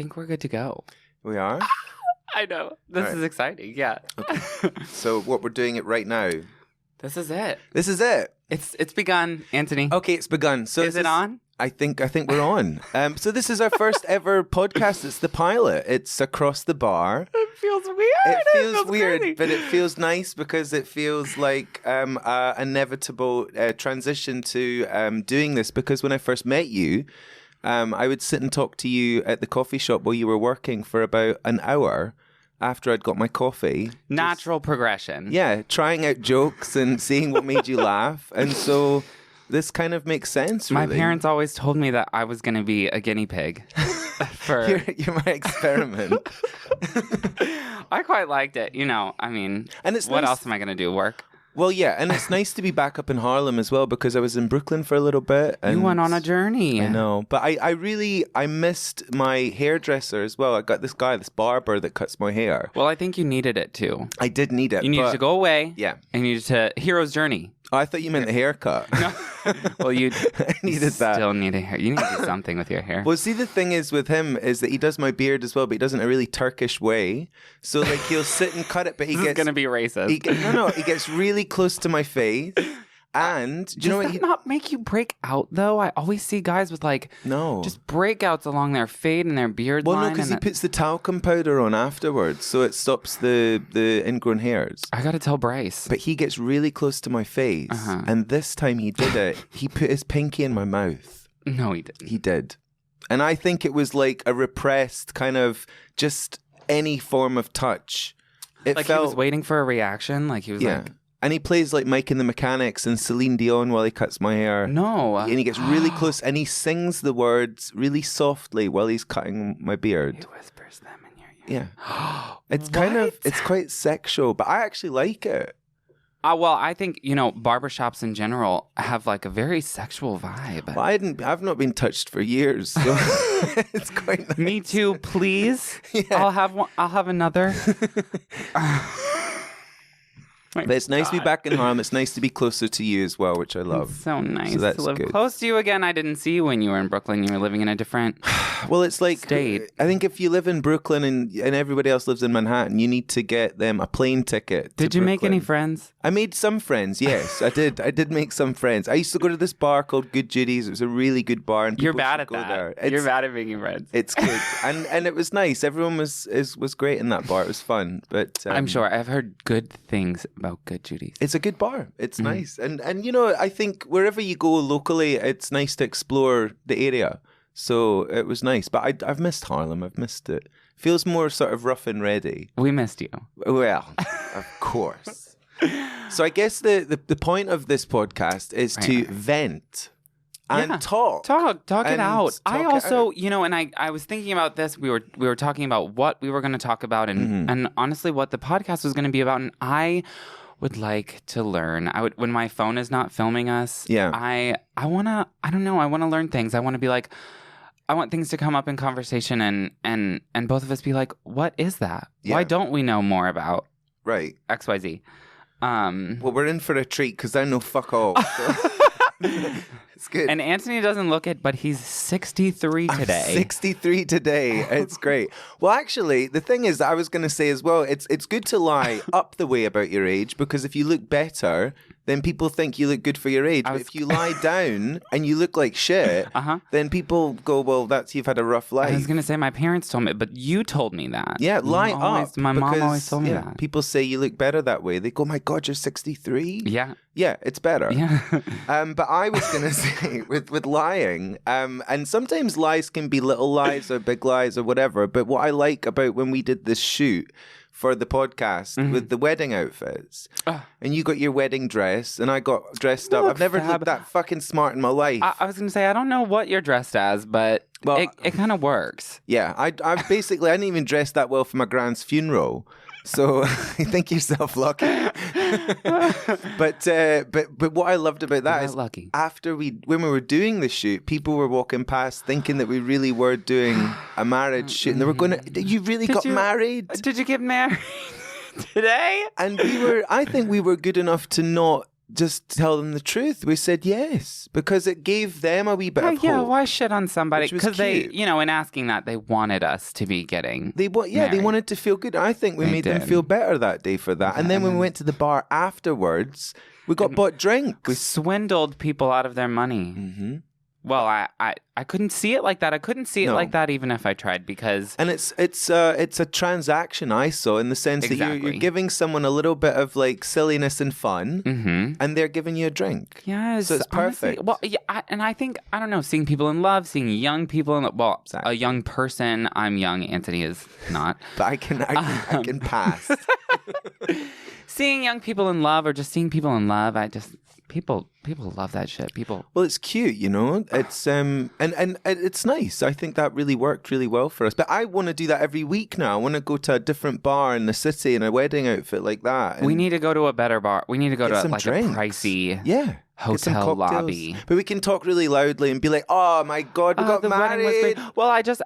think we're good to go. We are? I know. This is exciting. Yeah. Okay. So what we're doing it right now. This is it. This is it. It's begun, Anthony. Okay, it's begun. So is it on? I think we're on. So this is our first ever podcast. It's the pilot. It's across the bar. It feels weird. It feels weird, crazy. but it feels nice because it feels like a inevitable transition to doing this. Because when I first met you, I would sit and talk to you at the coffee shop while you were working for about an hour after I'd got my coffee. Natural progression. Yeah, trying out jokes and seeing what made you laugh. And so this kind of makes sense, really. My parents always told me that I was going to be a guinea pig. You're my experiment. I quite liked it. And it's what else am I going to do? Work? Well, yeah, and it's nice to be back up in Harlem as well because I was in Brooklyn for a little bit. And you went on a journey. I know, but I missed my hairdresser as well. I got this barber that cuts my hair. Well, I think you needed it too. I did need it. You needed to go away. Yeah. And you needed to hero's journey. Oh, I thought you meant the haircut. No. Well, you needed that. Still need a hair. You need to do something with your hair. Well, see, the thing is with him is that he does my beard as well, but he does it in a really Turkish way. So, like, he'll sit and cut it, but he This is going to be racist. He gets really close to my face. And do you know what? Does that not make you break out though? I always see guys with just breakouts along their fade and their beard line. Well, no, because he puts the talcum powder on afterwards, so it stops the ingrown hairs. I got to tell Bryce. But he gets really close to my face, and this time he did it. He put his pinky in my mouth. No, he didn't. He did, and I think it was like a repressed kind of just any form of touch. He was waiting for a reaction. Like he was like. And he plays like Mike and the Mechanics and Celine Dion while he cuts my hair. No. And he gets really close and he sings the words really softly while he's cutting my beard. He whispers them in your ear. Yeah. It's quite sexual, but I actually like it. Well, I think, barbershops in general have like a very sexual vibe. Well, I've not been touched for years, so it's quite nice. Me too, please. Yeah. I'll have another. But it's nice to be back in Harlem. It's nice to be closer to you as well, which I love. It's so nice to live good. Close to you again. I didn't see you when you were in Brooklyn. You were living in a different well, it's like state. I think if you live in Brooklyn and everybody else lives in Manhattan, you need to get them a plane ticket. Did you make any friends? I made some friends. Yes, I did. I did make some friends. I used to go to this bar called Good Judy's. It was a really good bar, and you're bad at go that. There. You're bad at making friends. It's good, and it was nice. Everyone was great in that bar. It was fun. But I'm sure I've heard good things about Good Judy's. It's a good bar. It's nice. And I think wherever you go locally, it's nice to explore the area. So it was nice. But I've missed Harlem. I've missed it. Feels more sort of rough and ready. We missed you. Well, of course. So I guess the point of this podcast is to vent. And talk it out. I also, and I was thinking about this. We were talking about what we were going to talk about and honestly what the podcast was going to be about. And I would like to learn. When my phone is not filming us. Yeah. I want to learn things. I want to be like, I want things to come up in conversation and both of us be like, what is that? Yeah. Why don't we know more about XYZ? Well, we're in for a treat because I know fuck all. So. It's good. And Antony doesn't look it, but he's 63 today. I'm 63 today. It's great. Well, actually, the thing is that I was going to say as well, it's good to lie up the way about your age because if you look better, then people think you look good for your age. But if you lie down and you look like shit, then people go, well, you've had a rough life. I was going to say my parents told me, but you told me that. Yeah, lie up. My mom always told me that. People say you look better that way. They go, my God, you're 63? Yeah. Yeah, it's better. Yeah. But I was going to say with lying, and sometimes lies can be little lies or big lies or whatever. But what I like about when we did this shoot for the podcast with the wedding outfits, and you got your wedding dress, and I got dressed up. I've never looked that fucking smart in my life. I was going to say, I don't know what you're dressed as, but it kind of works. Yeah, I didn't even dress that well for my grand's funeral. So you think yourself lucky. But what I loved about that is lucky. when we were doing the shoot, people were walking past thinking that we really were doing a marriage shoot, and they were going, "You really got married? Did you get married today?" And I think we were good enough to not just tell them the truth. We said yes because it gave them a wee bit of hope. Yeah, why shit on somebody? Because they, in asking that, they wanted us to be getting they wanted to feel good. I think we made them feel better that day for that. And then when we went to the bar afterwards, we got bought drinks. We swindled people out of their money. Mm-hmm. Well, I couldn't see it like that. I couldn't see it like that even if I tried because... And it's a transaction I saw in the sense that you're giving someone a little bit of like silliness and fun and they're giving you a drink. Yes. So it's perfect. Honestly, well, yeah, and I think, I don't know, seeing people in love, seeing young people in love. Well, a young person. I'm young. Anthony is not. But I can pass. Seeing young people in love or just seeing people in love, People love that shit. Well, it's cute, It's and it's nice. I think that really worked really well for us. But I want to do that every week now. I want to go to a different bar in the city in a wedding outfit like that. We need to go to a better bar. We need to go to like drinks. A pricey hotel lobby. But we can talk really loudly and be like, "Oh my God, we got married." Well, I don't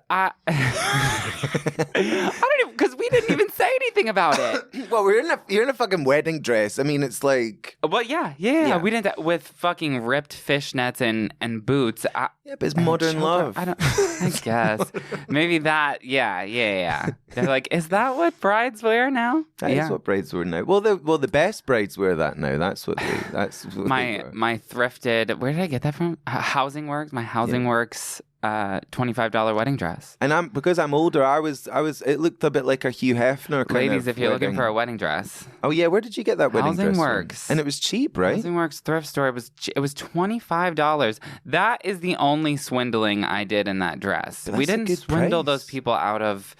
even because we didn't even say anything about it. Well, you're in a fucking wedding dress. I mean, it's like. Well, yeah. We didn't with fucking ripped fishnets and boots. Yeah, but it's modern love. I guess maybe that. Yeah. They're like, is that what brides wear now? That is what brides wear now. Well, the best brides wear that now. That's what they wear. My thrifted. Where did I get that from? Housing Works. My Housing Works. $25 wedding dress. And because I'm older, I was. It looked a bit like a Hugh Hefner kind Ladies, of if you're wedding. looking for a wedding dress. Oh yeah, where did you get that wedding dress? Housing Works. And it was cheap, right? Housing Works thrift store. It was $25. That is the only swindling I did in that dress. We didn't swindle those people out of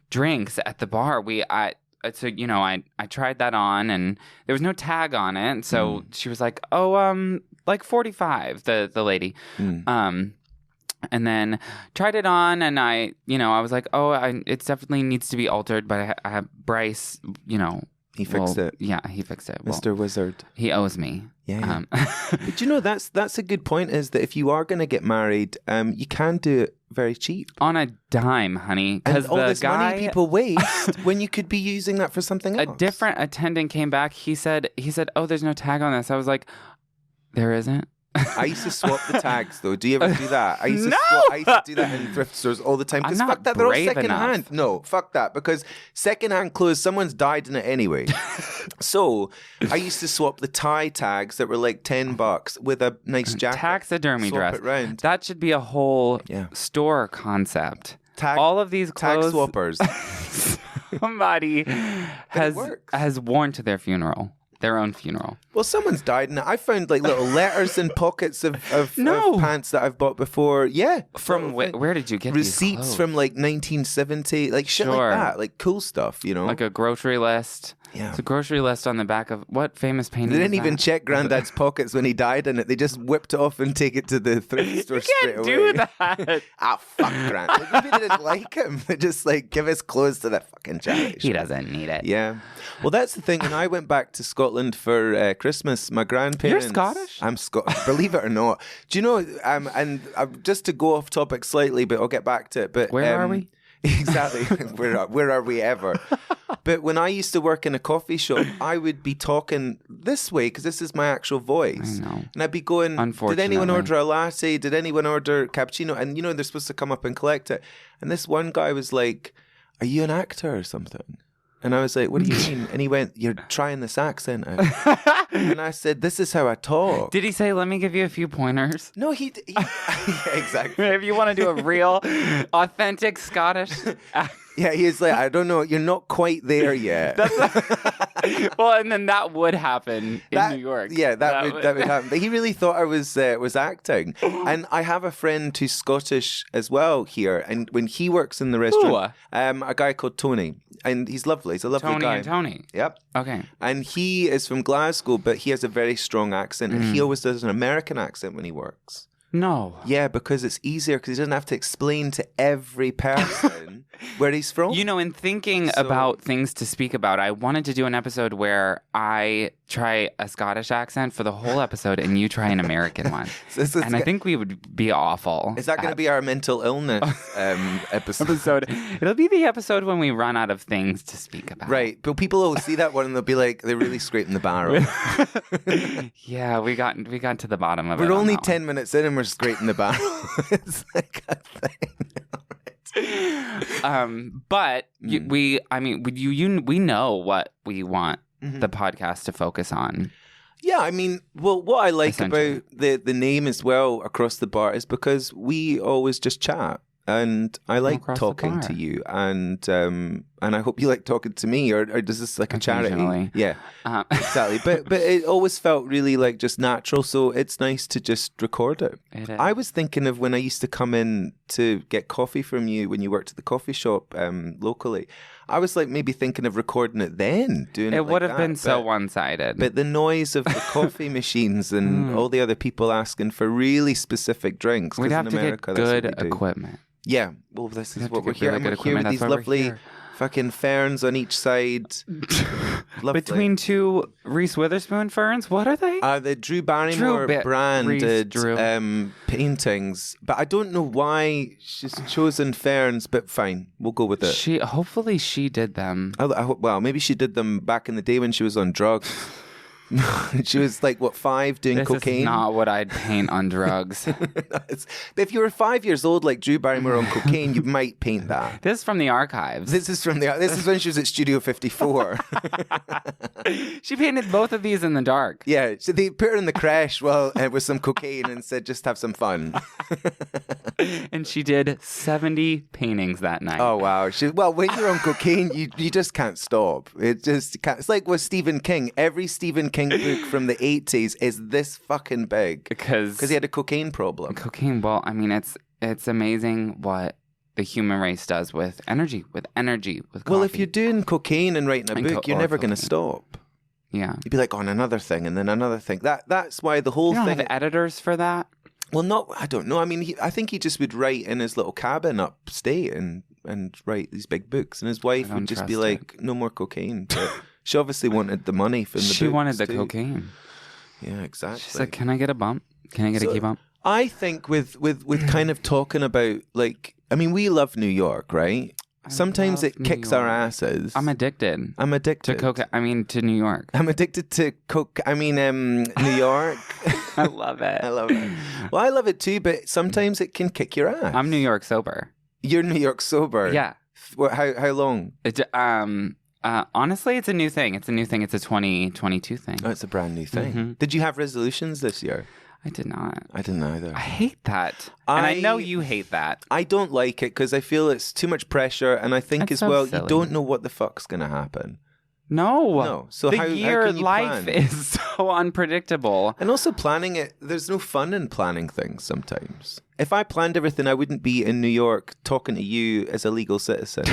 drinks at the bar. So I tried that on and there was no tag on it. So she was like, like 45, the lady. And then tried it on and I was like, it definitely needs to be altered, but I have Bryce, He fixed it. Yeah, he fixed it. Mr. Wizard. He owes me. Yeah. But that's a good point is that if you are going to get married, you can do it very cheap. On a dime, honey. Because all this money people waste when you could be using that for something else. A different attendant came back. He said, oh, there's no tag on this. I was like, there isn't. I used to swap the tags though. Do you ever do that? I used to do that in thrift stores all the time. Because fuck that, they're all second hand. No, fuck that. Because second hand clothes, someone's died in it anyway. So I used to swap the tie tags that were like $10 with a nice jacket. Taxidermy dress. It round. That should be a whole store concept. All of these clothes. Tag swappers. Somebody has worn to their funeral. Their own funeral. Well, someone's died, and I found like little letters in pockets of pants that I've bought before. Yeah, from where did you get receipts these from like 1970, like shit like that, like cool stuff, like a grocery list. Yeah, it's a grocery list on the back of what famous painting? They didn't even check Granddad's pockets when he died in it. They just whipped it off and take it to the thrift store straight away. You can't do that. Fuck Granddad. Maybe they didn't like him. They just like give his clothes to that fucking charity. He doesn't need it. Yeah. Well, that's the thing. When I went back to Scotland for Christmas, my grandparents... You're Scottish? I'm Scottish. Believe it or not. Do you know, and just to go off topic slightly, but I'll get back to it. But where are we? Exactly. Where are we ever? But when I used to work in a coffee shop, I would be talking this way because this is my actual voice. I know. And I'd be going, did anyone order a latte? Did anyone order cappuccino? And they're supposed to come up and collect it. And this one guy was like, are you an actor or something? And I was like, what do you mean? And he went, you're trying this accent out. And I said, this is how I talk. Did he say, let me give you a few pointers? No, he yeah, exactly. If you want to do a real, authentic Scottish Yeah, he's like, I don't know, you're not quite there yet. Well, and then that would happen in New York. Yeah, that would happen. But he really thought I was acting. And I have a friend who's Scottish as well here. And when he works in the restaurant, a guy called Tony. And he's lovely. He's a lovely guy. Tony. Yep. Okay. And he is from Glasgow, but he has a very strong accent. And he always does an American accent when he works. No. Yeah, because it's easier because he doesn't have to explain to every person where he's from. You know, in thinking about things to speak about, I wanted to do an episode where I try a Scottish accent for the whole episode and you try an American one. I think we would be awful. Is that going to be our mental illness episode? It'll be the episode when we run out of things to speak about. Right. But people will see that one and they'll be like, they're really scraping the barrel. Yeah, we got to the bottom of it. We're only 10 minutes in and we're scraping the barrel. It's like a thing. But we know what we want the podcast to focus on. Yeah, I mean, well, what I like about the name as well, Across the Bar, is because we always just chat. And I like talking to you, and I hope you like talking to me, or does this like a charity? Yeah, exactly. But it always felt really like just natural, so it's nice to just record it. I was thinking of when I used to come in to get coffee from you when you worked at the coffee shop locally. I was like maybe thinking of recording it then, doing it. It would have been so one-sided. But the noise of the coffee machines and all the other people asking for really specific drinks. We'd have to get good equipment. Yeah, well, this is what we're here. We're here with these lovely fucking ferns on each side. Between two Reese Witherspoon ferns, what are they? The Drew Barrymore branded paintings, but I don't know why she's chosen ferns. But fine, we'll go with it. Hopefully she did them. Well, maybe she did them back in the day when she was on drugs. She was like, 5 doing cocaine? This is not what I'd paint on drugs. If you were 5 years old like Drew Barrymore on cocaine, you might paint that. This is from the archives. This is when she was at Studio 54. She painted both of these in the dark. Yeah, so they put her in the creche with some cocaine and said, just have some fun. And she did 70 paintings that night. Oh, wow. When you're on cocaine, you just can't stop. It's like with Stephen King. Every Stephen King book from the 80s is this fucking big. Because he had a cocaine problem. Cocaine, well, I mean, it's amazing what the human race does with energy, with coffee. Well, if you're doing cocaine and writing a book, you're never going to stop. Yeah. You'd be like, on another thing and then another thing. That's why the whole thing... You don't have editors for that? Well, I don't know. I mean, I think he just would write in his little cabin upstate and write these big books. And his wife would just be like, no more cocaine. But she obviously wanted the money from the books. She wanted the cocaine. Yeah, exactly. She's like, can I get a bump? Can I get a key bump? I think with kind of talking about, like, I mean, we love New York, right? Sometimes it kicks our asses. I'm addicted. To cocaine. I mean, to New York. I'm addicted to coke. I mean, New York. I love it. I love it. Well, I love it too, but sometimes it can kick your ass. I'm New York sober. You're New York sober? Yeah. How long? Honestly, it's a new thing. It's a 2022 thing. Oh, it's a brand new thing. Mm-hmm. Did you have resolutions this year? I did not. I didn't either. I hate that. And I know you hate that. I don't like it because I feel it's too much pressure. And I think you don't know what the fuck's going to happen. No. So the how year can you life plan? is so unpredictable. And also planning it, there's no fun in planning things sometimes. If I planned everything, I wouldn't be in New York talking to you as a legal citizen.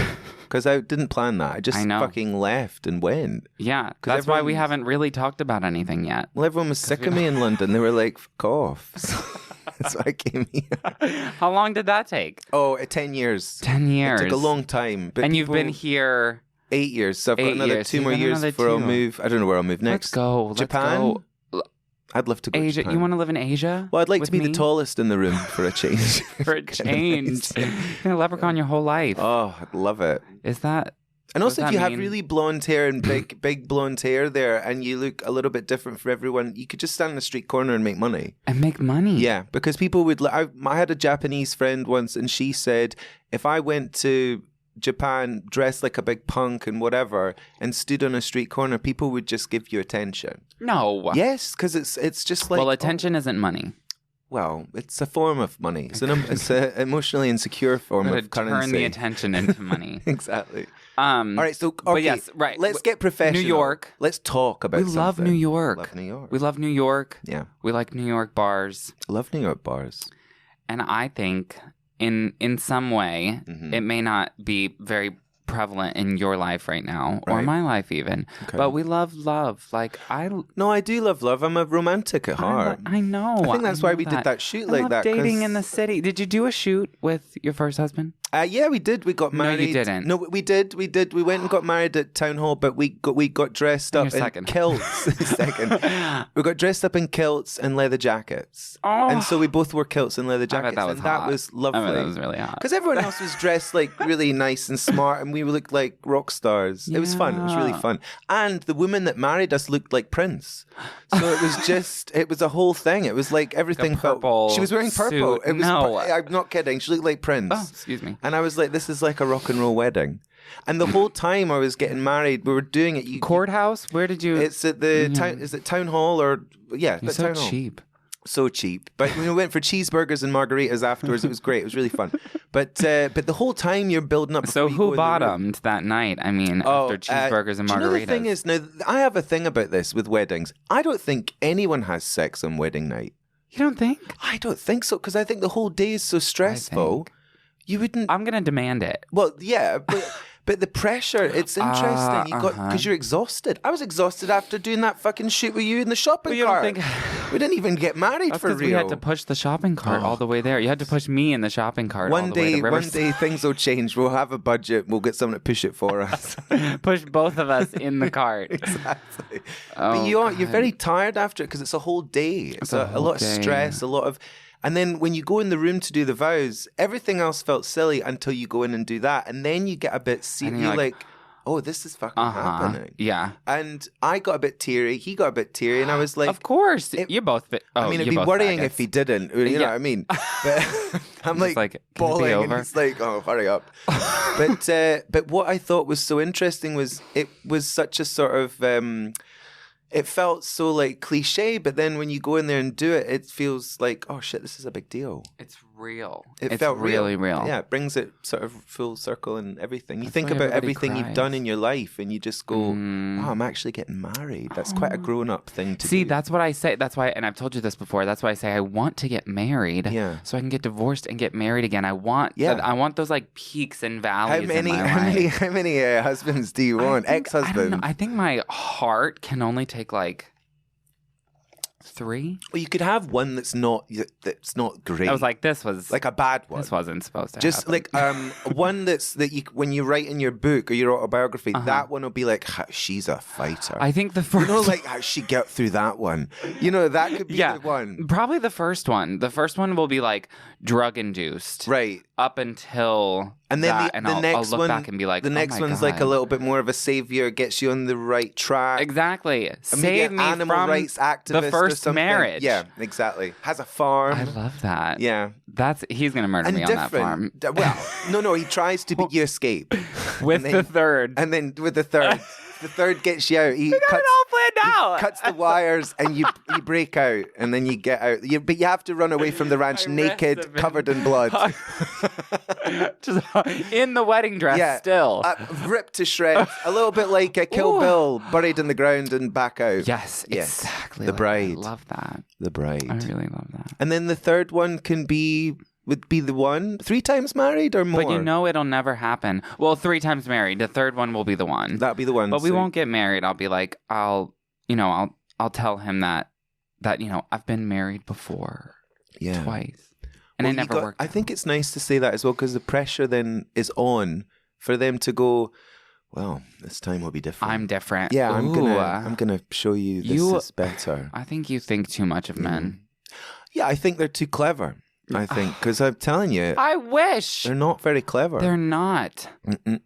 Because I didn't plan that. I just fucking left and went. Yeah, that's why we haven't really talked about anything yet. Well, everyone was sick of me in London. They were like, fuck off. So I came here. How long did that take? 10 years. 10 years. It took a long time. But you've been here... 8 years. So I've got another 2 more years before I'll move. I don't know where I'll move next. Let's go. Japan? I'd love to go Asia. to Japan. You want to live in Asia? Well, I'd like to be the tallest in the room for a change. For a change. You've been a leprechaun your whole life. Oh, I'd love it. Is that... And also, if you have really blonde hair and big blonde hair there, and you look a little bit different for everyone, you could just stand in a street corner and make money. Yeah, because people would... I had a Japanese friend once, and she said, if I went to Japan dressed like a big punk and whatever and stood on a street corner, people would just give you attention. No. Yes, because it's just like... Well, attention isn't money. Well, it's a form of money. It's an emotionally insecure form of currency. Turn the attention into money. Exactly. All right, so okay, but yes, right. Let's get professional. New York. Let's talk about something. We love New York. We love New York. Yeah. We like New York bars. I love New York bars. And I think in some way, it may not be very prevalent in your life right now, or Right. my life even. Okay. But we love love. Like No, I do love love. I'm a romantic at heart. I know. I think that's why we did that shoot I like love that. 'cause- dating in the city. Did you do a shoot with your first husband? Yeah, we did. We got married. No, you didn't. No, we did. We did. We went and got married at Town Hall, but we got dressed up in second. kilts. Second. We got dressed up in kilts and leather jackets. Oh. And so we both wore kilts and leather I jackets. bet that was and that hot. was lovely. I bet that was really hot. Because everyone else was dressed like really nice and smart, and we looked like rock stars. It was fun. It was really Yeah. fun. And the woman that married us looked like Prince. So it was a whole thing. It was like everything purple She was wearing purple. suit. It was. No. I'm not kidding. She looked like Prince. Oh, excuse me. And I was like, this is like a rock and roll wedding. And the whole time I was getting married, we were doing it. Courthouse? Where did you? It's at the town. Is it Town Hall or yeah? You're at so Town Hall. cheap. So cheap. But when we went for cheeseburgers and margaritas afterwards, it was great. It was really fun. But the whole time you're building up. So before you go in who the room. bottomed that night? I mean, after cheeseburgers and do margaritas. you know the thing is, now I have a thing about this with weddings. I don't think anyone has sex on wedding night. You don't think? I don't think so, because I think the whole day is so stressful. You wouldn't. I'm gonna demand it. Well, yeah, but the pressure, it's interesting. You got because you're exhausted. I was exhausted after doing that fucking shoot with you in the shopping you cart. don't think we didn't even get married that's for because real. we had to push the shopping cart all the way there. You had to push me in the shopping cart all the way to One Riverside. day things will change. We'll have a budget. We'll get someone to push it for us. Push both of us in the cart. Exactly. Oh, But you're very tired after it because it's a whole day. It's a whole lot of day. stress, a lot of. And then when you go in the room to do the vows, everything else felt silly until you go in and do that, and then you get a bit serious. You're like, oh, this is fucking happening. Yeah. And I got a bit teary. He got a bit teary, and I was like, Of course, you're both. I mean, it'd be worrying if he didn't. You know what I mean? But I'm Just like, can it be bawling, and over? he's like, "Oh, hurry up!" But what I thought was so interesting was it was such a sort of. It felt so like cliche, but then when you go in there and do it, it feels like, oh shit, this is a big deal. It's real. It it's felt really real. Yeah, it brings it sort of full circle and everything. You That's think why about everybody everything you've cries. done in your life, and you just go, "Wow, I'm actually getting married." That's quite a grown-up thing to See, do. that's what I say. That's why, and I've told you this before. That's why I say I want to get married, so I can get divorced and get married again. I want, I want those like peaks and valleys. in my life. How many husbands do you want? I don't Ex-husbands? know. I think my heart can only take like 3. Well, you could have one that's not great. I was like, this was like a bad one. This wasn't supposed to Just happen. like one that you when you write in your book or your autobiography, that one will be like, she's a fighter. I think the first, you know, like how she get through that one. You know, that could be the one. Probably the first one. The first one will be like drug induced, right? Up until and then that, the next I'll look one, back and be like, the next oh my one's God. like a little bit more of a savior, gets you on the right track. Exactly. And Save maybe an me animal from rights activist the first or something. marriage. Yeah, exactly. Has a farm. I love that. Yeah. He's gonna murder me on that farm. Well, no, he tries to, but you escape. With the third. And then with the third. The third gets you out. He got it all planned out. Cuts the wires and you break out and then you get out. But you have to run away from the ranch naked, covered in blood. Just in the wedding dress still. Ripped to shreds. A little bit like a Kill Bill, buried in the ground and back out. Yes, exactly. The bride. I love that. The bride. I really love that. And then the third one would be the one 3 times married or more. But you know it'll never happen. Well, 3 times married. The third one will be the one. That'll be the one. But we won't get married. I'll be like, I'll tell him that I've been married before. Yeah. Twice. And it never worked. I think it's nice to say that as well, because the pressure then is on for them to go, well, this time will be different. I'm different. Yeah, I'm gonna show you this is better. I think you think too much of men. Yeah, I think they're too clever. I think, because I'm telling you, I wish they're not very clever. They're not.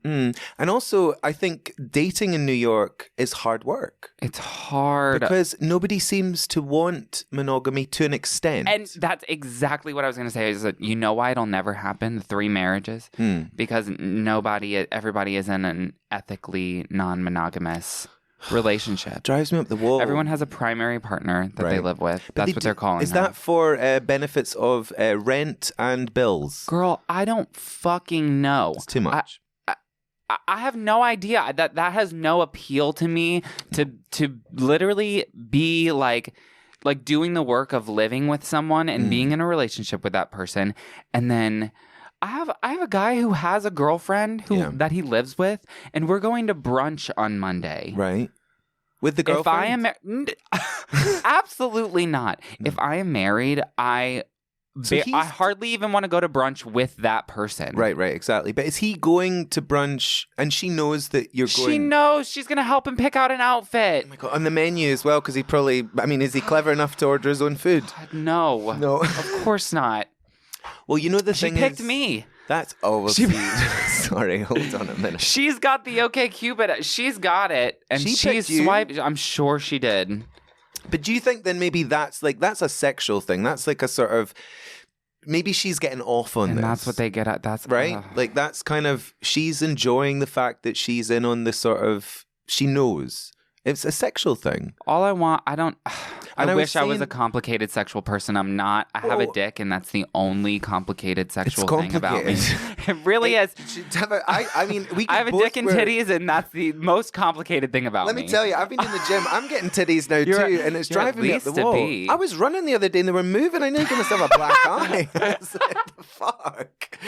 And also, I think dating in New York is hard work. It's hard because nobody seems to want monogamy to an extent. And that's exactly what I was going to say. Is that you know why it'll never happen? The 3 marriages, because everybody is in an ethically non-monogamous relationship. Drives me up the wall. Everyone has a primary partner that they live with. That's what they're calling Is her. that for benefits of rent and bills? Girl, I don't fucking know. It's too much. I have no idea. That has no appeal to me to literally be like doing the work of living with someone and being in a relationship with that person, and then I have a guy who has a girlfriend that he lives with, and we're going to brunch on Monday. Right. With the girlfriend? If I am absolutely not. No. If I am married, I hardly even want to go to brunch with that person. Right, exactly. But is he going to brunch and she knows that you're going? She knows. She's going to help him pick out an outfit. Oh my God. On the menu as well, because is he clever enough to order his own food? No. Of course not. Well, you know the thing is... She picked me. That's... Sorry, hold on a minute. She's got the OkCupid. She's got it. And she's swiped. I'm sure she did. But do you think then maybe that's a sexual thing? That's like a sort of... Maybe she's getting off on this. And that's what they get at. That's right? Like that's kind of... She's enjoying the fact that she's in on the sort of... She knows. It's a sexual thing. All I want... I wish I was a complicated sexual person. I'm not. I have a dick, and that's the only complicated sexual thing about me. It really is. I have a dick and titties, and that's the most complicated thing about me. Let me tell you, I've been in the gym. I'm getting titties now too, and it's driving me up the wall. I was running the other day, and they were moving. I nearly gave myself a black eye. I was like, the fuck?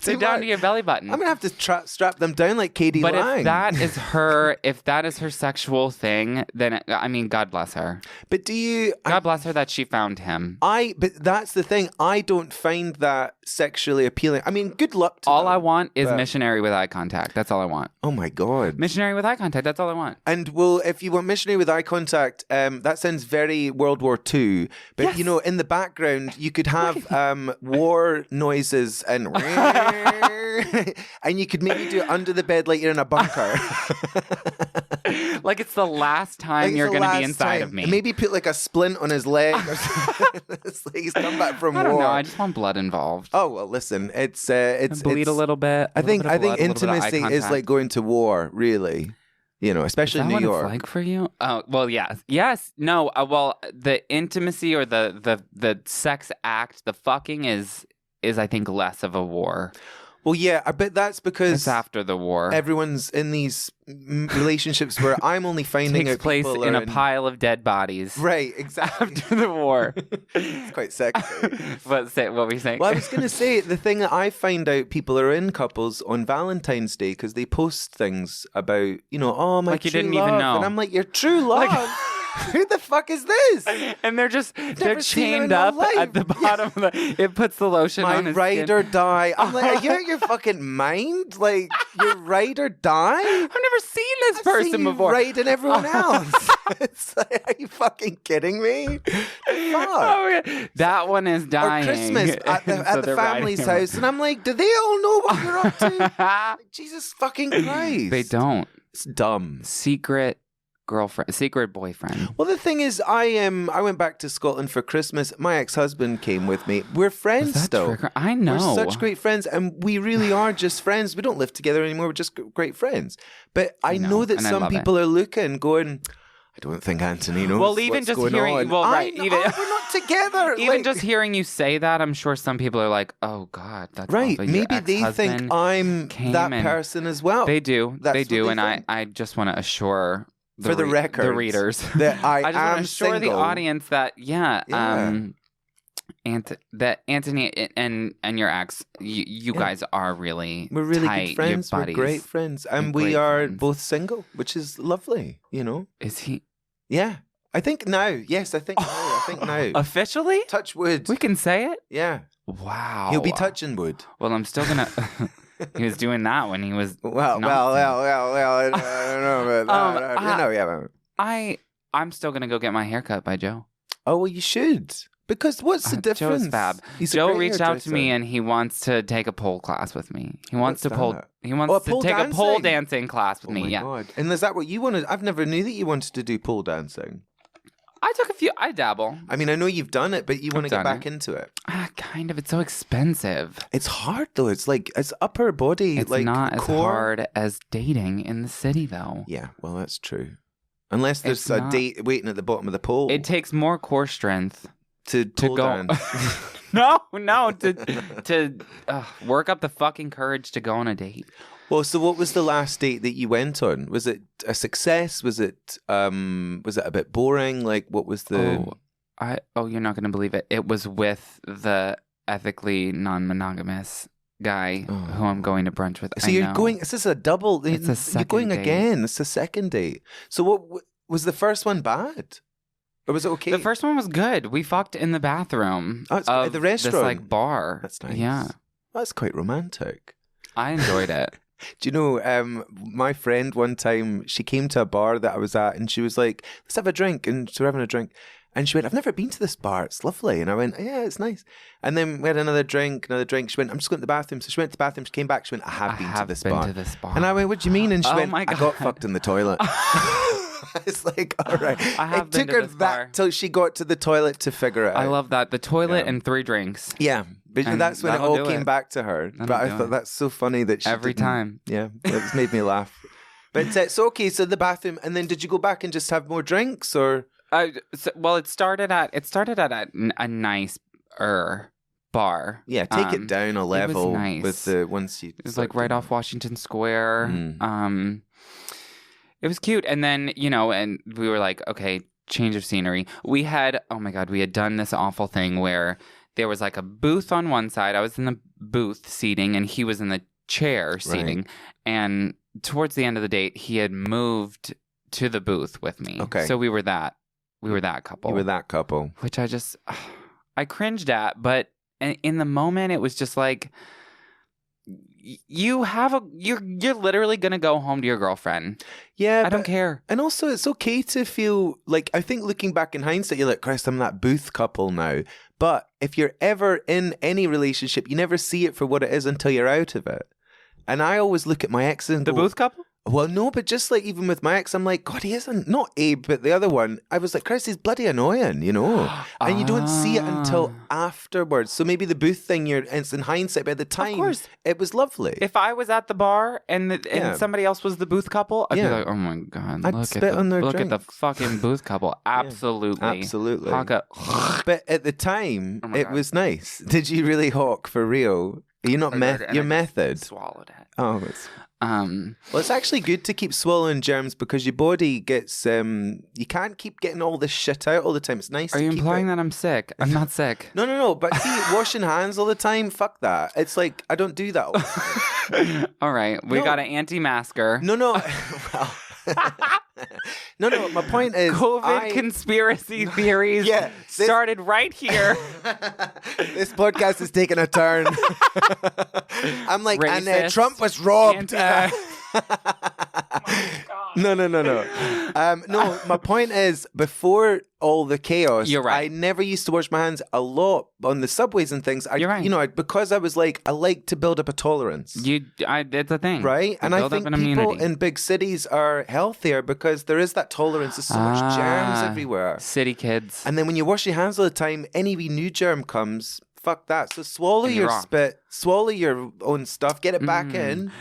They're down to your belly button. I'm gonna have to strap them down like Katie Lang. But if that is her sexual thing, then God bless her. But do you... God bless her that she found him. But that's the thing. I don't find that sexually appealing. I mean, good luck to all them, I want is missionary with eye contact. That's all I want. Oh my God. Missionary with eye contact. That's all I want. And if you want missionary with eye contact, that sounds very World War II. But, yes. In the background, you could have war noises and... and you could maybe do it under the bed like you're in a bunker. Like it's the last time you're going to be inside of me. And maybe put like a splint on his leg or something. It's like he's come back from war. I don't know. I just want blood involved. Oh, well, listen. It's bleed a little bit. I think intimacy is like going to war, really. Especially in New York. Is that what it's like for you? Oh, well, yes. No, well, the intimacy or the sex act, the fucking is I think less of a war. Well, yeah, I bet that's because it's after the war. Everyone's in these relationships where I'm only finding takes out place in a pile of dead bodies. Right, exactly. After the war. It's quite sexy. What were you saying? Well, I was going to say, the thing that I find out people are in couples on Valentine's Day because they post things about, oh, my like you true didn't love. even know. And I'm like, your true love? Who the fuck is this? And they're chained up at the bottom of it puts the lotion on his ride skin. or die. I'm like, are you out your fucking mind? Like, you ride or die? I've never seen this person seen you before. Riding everyone else. It's like, are you fucking kidding me? Oh, yeah. That one is dying. Or Christmas at the family's house. And I'm like, do they all know what you're up to? Like, Jesus fucking Christ. They don't. It's dumb. Secret boyfriend. Well, the thing is, I went back to Scotland for Christmas. My ex-husband came with me. We're friends still. I know. We're such great friends, and we really are just friends. We don't live together anymore. We're just great friends. But I know that some people are looking, going, I don't think Antony knows what's going on. Well, right. We're not together. Even just hearing you say that, I'm sure some people are like, oh, God, that's right. awful. Maybe they think I'm that person as well. They do. They do. And I just want to assure... For the record, the readers, that I just am want to assure single. the audience that that Antony and your ex, you guys are really we're really tight, good friends. We're great friends, and we are both single, which is lovely. Is he? Yeah, I think now. Yes, I think now. I think now. Officially, touch wood. We can say it. Yeah. Wow. He'll be touching wood. Well, I'm still gonna. He was doing that when he was well. I don't know, but I'm still gonna go get my hair cut by Joe. Oh well, you should, because what's the difference? Joe's fab. He's Joe reached out to me and he wants to take a pole class with me. He wants to take a pole dancing class with me. My God. And is that what you wanted? I've never knew that you wanted to do pole dancing. I took a few. I dabble. I mean, I know you've done it, but you want to get back into it. Kind of. It's so expensive. It's hard though. It's like it's upper body. It's like not core. As hard as dating in the city, though. Yeah, well, that's true. Unless there's a date waiting at the bottom of the pole. It takes more core strength to go. Dance. No, to work up the fucking courage to go on a date. Well, so what was the last date that you went on? Was it a success? Was it a bit boring? Like, what was the... you're not going to believe it. It was with the ethically non-monogamous guy who I'm going to brunch with. So you're going, is this a double? It's a second You're going date. again. It's a second date. So what was the first one bad? Or was it okay? The first one was good. We fucked in the bathroom of the restaurant. This like bar. That's nice. Yeah. That's quite romantic. I enjoyed it. Do you know, my friend one time, she came to a bar that I was at and she was like, let's have a drink. And so we're having a drink. And she went, I've never been to this bar. It's lovely. And I went, yeah, it's nice. And then we had another drink. She went, I'm just going to the bathroom. So she went to the bathroom. She came back. She went, I have been to this bar. And I went, what do you mean? And she went, I got fucked in the toilet. It's like, all right. It took her that till she got to the toilet to figure it out. I love that. The toilet and 3 drinks. Yeah. But that's when it all came back to her. But I thought that's so funny that she every time. Yeah. It's made me laugh. But so okay, so the bathroom. And then did you go back and just have more drinks or? Well, it started at a nice bar. Yeah, take it down a level nice. With the once you. It was like right off Washington Square. It was cute, and then and we were like, okay, change of scenery. We had we had done this awful thing where there was like a booth on one side. I was in the booth seating, and he was in the chair seating. Right. And towards the end of the date, he had moved to the booth with me. Okay, so we were that couple. You were that couple, which I cringed at, but in the moment, it was just like. You're literally gonna go home to your girlfriend. Yeah, I don't care. And also, it's okay to feel like, I think looking back in hindsight, you're like, Christ, I'm that booth couple now. But if you're ever in any relationship, you never see it for what it is until you're out of it. And I always look at my exes and the booth couple. Well, no, but just like even with my ex, I'm like, God, he isn't, not Abe, but the other one. I was like, Christ, he's bloody annoying, And you don't see it until afterwards. So maybe the booth thing, it's in hindsight, but at the time, of course. It was lovely. If I was at the bar and somebody else was the booth couple, I'd be like, oh my God, look at the fucking booth couple. Absolutely. Yeah, absolutely. But at the time, it was nice. Did you really hawk for real? You're not your method. Swallowed it. Oh, well, it's actually good to keep swallowing germs because your body gets you can't keep getting all this shit out all the time. It's nice. Are you implying that I'm sick? I'm not sick. No. But see, washing hands all the time, fuck that. It's like I don't do that all the time. All right, we got an anti-masker. No. Well. No. My point is, COVID conspiracy theories started right here. This podcast is taking a turn. I'm like, racist, and Trump was robbed. No. No, my point is, before all the chaos, you're right. I never used to wash my hands a lot on the subways and things. You're right. Because I was like, I like to build up a tolerance. It's a thing. Right? And I think people in big cities are healthier because there is that tolerance. There's so much germs everywhere. City kids. And then when you wash your hands all the time, any wee new germ comes, fuck that. So swallow your spit, swallow your own stuff, get it back in.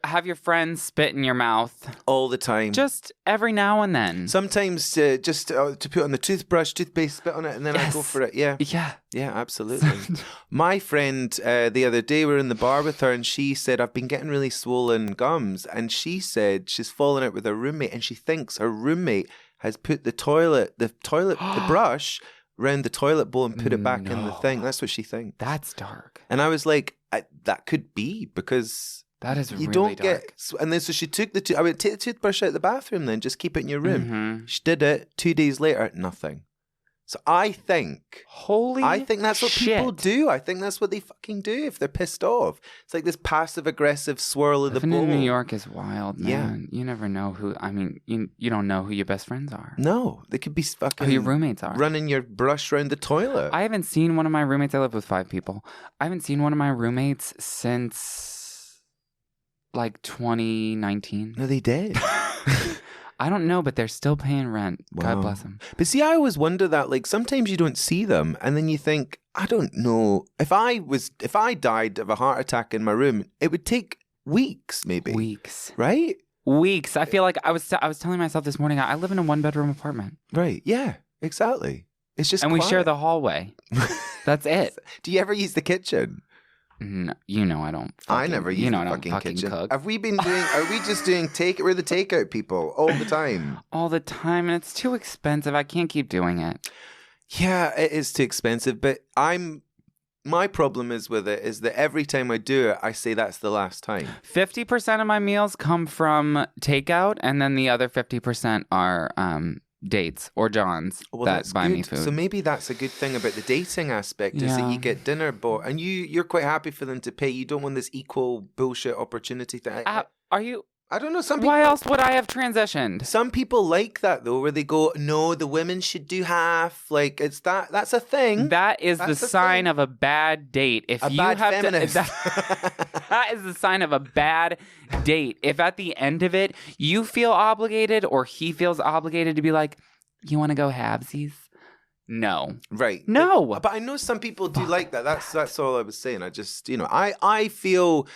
Have your friends spit in your mouth all the time. Just every now and then. Sometimes just to put on the toothpaste, spit on it, and then I go for it. Yeah, absolutely. My friend the other day, we were in the bar with her, and she said, I've been getting really swollen gums, and she said she's fallen out with her roommate, and she thinks her roommate has put the brush around the toilet bowl and put it back in the thing. That's what she thinks. That's dark. And I was like, that could be because that is you really don't dark. And then so she took I would take the toothbrush out of the bathroom, then just keep it in your room. Mm-hmm. She did it. 2 days later, nothing. So I think that's what people do. I think that's what they fucking do if they're pissed off. It's like this passive aggressive swirl of the bowl. Living in New York is wild, man. Yeah. You never know who. I mean, you don't know who your best friends are. No, they could be fucking. Who your roommates are. Running your brush around the toilet. I haven't seen one of my roommates. I live with 5 people. I haven't seen one of my roommates since like 2019. No, they did. I don't know, but they're still paying rent. Wow. God bless them. But see, I always wonder that, like, sometimes you don't see them, and then you think, I don't know. If I died of a heart attack in my room, it would take weeks, maybe. Weeks. Right? Weeks. I feel like I was telling myself this morning, I live in a 1-bedroom apartment. Right. Yeah, exactly. It's just and quiet. We share the hallway. That's it. Do you ever use the kitchen? No, I don't. I never use the fucking kitchen. Cook. Are we just doing we're the takeout people all the time? All the time, and it's too expensive. I can't keep doing it. Yeah, it is too expensive, but I'm my problem is with it is that every time I do it, I say that's the last time. 50% of my meals come from takeout, and then the other 50% are dates or Johns that buy me food. So maybe that's a good thing about the dating aspect is that you get dinner bought, and you're quite happy for them to pay. You don't want this equal bullshit opportunity thing. Are you? I don't know. Some people, why else would I have transitioned? Some people like that though, where they go, "No, the women should do half." Like it's that. That's a thing. That is the sign of a bad date. If you have feminist. That is the sign of a bad date. If at the end of it you feel obligated, or he feels obligated to be like, "You want to go halvesies?" No. Right. No. But I know some people do like that. That's all I was saying. I just, I feel.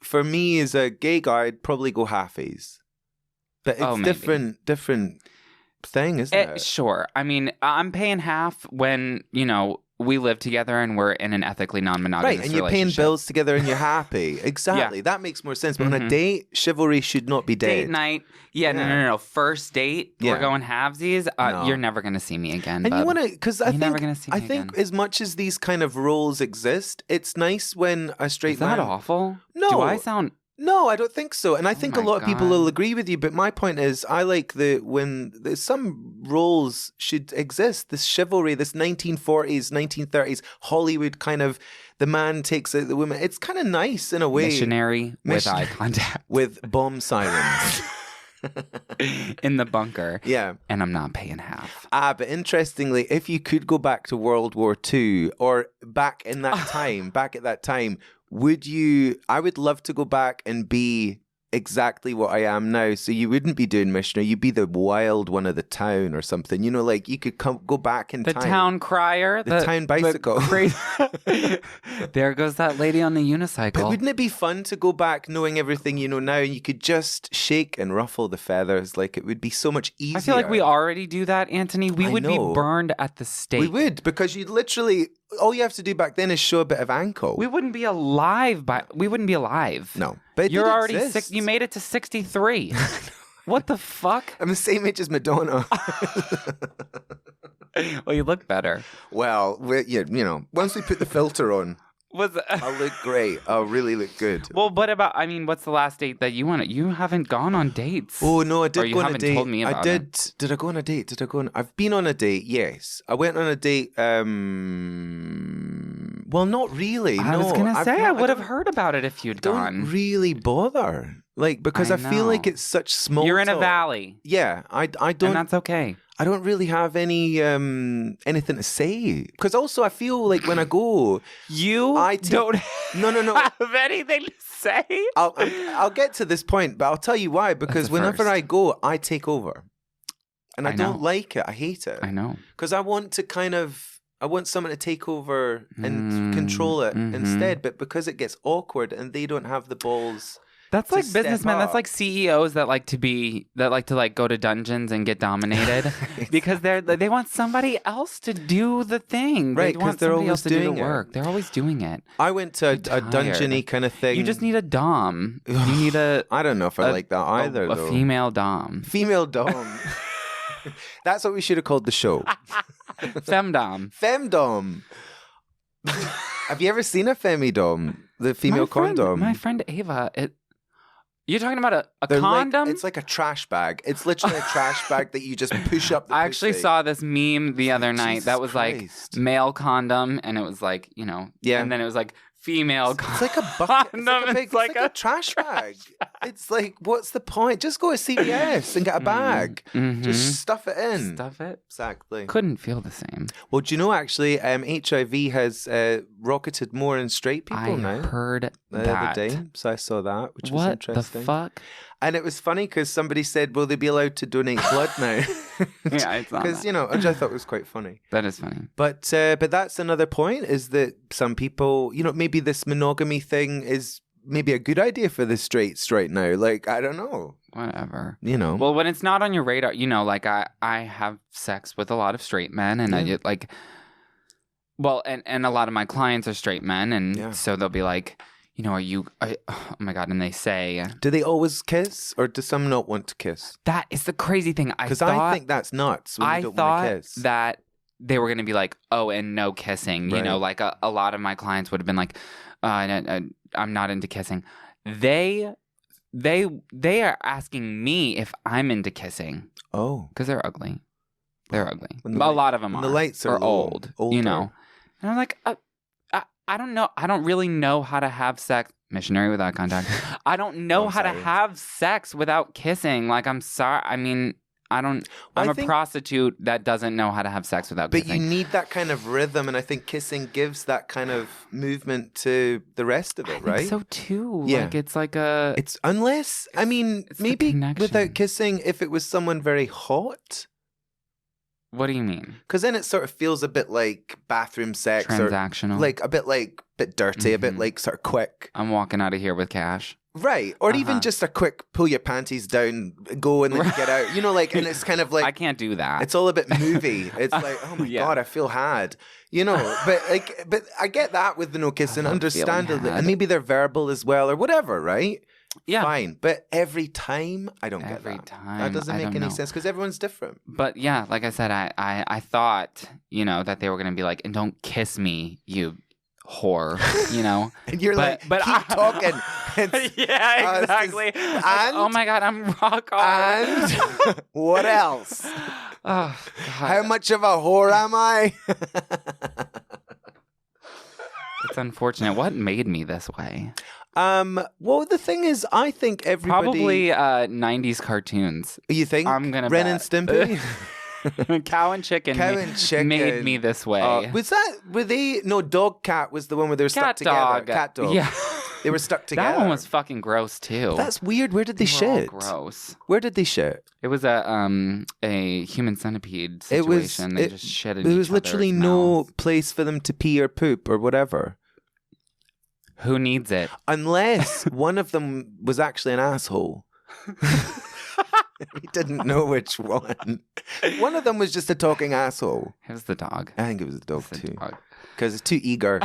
For me as a gay guy, I'd probably go halfies. But it's different thing, isn't it? Sure. I mean, I'm paying half when, we live together and we're in an ethically non-monogamous relationship. Right, and you're paying bills together and you're happy. Exactly. Yeah. That makes more sense. But on a date, chivalry should not be dead. Date night. Yeah, no. First date, we're going halvesies. You're never going to see me again. And you want to, because I think as much as these kind of roles exist, it's nice when a straight man... Is that awful? No. Do I sound... No, I don't think so. And I think a lot of people will agree with you. But my point is, I like some roles should exist. This chivalry, this 1940s, 1930s Hollywood kind of, the man takes out the woman. It's kind of nice in a way. Missionary with eye contact. With bomb sirens. In the bunker. Yeah. And I'm not paying half. But interestingly, if you could go back to World War II or back at that time, I would love to go back and be exactly what I am now. So you wouldn't be doing missionary. You'd be the wild one of the town or something. Like you could go back in time. The town crier. The town bicycle. There goes that lady on the unicycle. But wouldn't it be fun to go back knowing everything you know now, and you could just shake and ruffle the feathers? Like it would be so much easier. I feel like we already do that, Anthony. We would be burned at the stake. We would, because you'd literally... All you have to do back then is show a bit of ankle. We wouldn't be alive. No, but you're already you made it to 63. What the fuck? I'm the same age as Madonna. Well, you look better. Well, once we put the filter on, I'll look great. I'll really look good. Well, what's the last date that you went? You haven't gone on dates. Oh, no, I did go on a date. Told me about it. Did I go on a date? I've been on a date, yes. I went on a date, well, not really. I was going to say, I would have heard about it if you'd gone. Don't really bother. Because I feel like it's such small You're in talk. a valley. Yeah, I don't. And that's okay. I don't really have anything to say. Because also I feel like when I go... don't have anything to say? I'll get to this point, but I'll tell you why. Because whenever I go, I take over. And I don't like it. I hate it. I know. Because I want someone to take over and control it instead. But because it gets awkward and they don't have the balls... That's like businessmen. That's like CEOs that like to go to dungeons and get dominated because they want somebody else to do the thing. Right, they want somebody else to do the work. They're always doing it. I went to a dungeon-y kind of thing. You just need a dom. You need a... I don't know if I like that either, though. A female dom. Female dom. That's what we should have called the show. Femdom. Femdom. Have you ever seen a femidom? The female condom? My friend Ava... You're talking about a condom? It's like a trash bag. It's literally a trash bag that you just push up the I actually saw this meme the other night that was like male condom, and it was like, yeah. And then it was like female condom. It's like a bucket. It's like a trash bag. It's like, what's the point? Just go to CVS and get a bag. Mm-hmm. Just stuff it in. Stuff it? Exactly. Couldn't feel the same. Well, do you know, actually, HIV has rocketed more in straight people now. I heard the other day. So I saw that, which was interesting. What the fuck? And it was funny because somebody said, will they be allowed to donate blood now? Yeah, it's not. Because, which I thought was quite funny. That is funny. But that's another point, is that some people, maybe this monogamy thing is maybe a good idea for the straights right now. Like, I don't know. Whatever. Well, when it's not on your radar, like I have sex with a lot of straight men, and I get like, well, and a lot of my clients are straight men, and so they'll be like, oh my God, and they say... Do they always kiss, or do some not want to kiss? That is the crazy thing. Because I think that's nuts when you don't want to kiss. I thought that they were going to be like, oh, and no kissing. You know, like a lot of my clients would have been like, I'm not into kissing. They are asking me if I'm into kissing. Oh. Because they're ugly. They're ugly. A lot of them are. The lights are old. Older. You know. And I'm like, I don't know. I don't really know how to have sex. Missionary without contact. I don't know how to have sex without kissing. Like, I'm sorry. I mean, I'm a prostitute that doesn't know how to have sex without kissing. But you need that kind of rhythm, and I think kissing gives that kind of movement to the rest of it, right? I think so too. Yeah. Like, it's like a... It's unless, I mean, maybe without kissing, if it was someone very hot... What do you mean? Because then it sort of feels a bit like bathroom sex. Transactional. Or like a bit dirty, a bit like sort of quick. I'm walking out of here with cash. Right. Or even just a quick pull your panties down, go and then get out. You know, like, and it's kind of like... I can't do that. It's all a bit movie. It's like, oh my God, I feel had. You know, but I get that with the no kissing, understandably. And maybe they're verbal as well or whatever, right? Yeah. Fine. But every time, I don't get that. Every time. That doesn't make any sense because everyone's different. But yeah, like I said, I thought, you know, that they were going to be like, and don't kiss me, you whore, you know? And you're but keep talking. Yeah, exactly. And, oh my God, I'm rock hard. And what else? Oh, God. How much of a whore am I? It's unfortunate. What made me this way? Well, the thing is, I think everybody... Probably 90s cartoons. You think? I'm going to Ren and Stimpy? Cow and Chicken made me this way. Were they... No, Dog Cat was the one where they were stuck together. Cat Dog. Yeah. They were stuck together. That one was fucking gross, too. That's weird. Where did they shit? Gross. Where did they shit? It was a human centipede situation. They just shit in each other's There was literally no place for them to pee or poop or whatever. Who needs it? Unless one of them was actually an asshole. We didn't know which one. One of them was just a talking asshole. It was the dog. I think it was the dog too. Because it's too eager.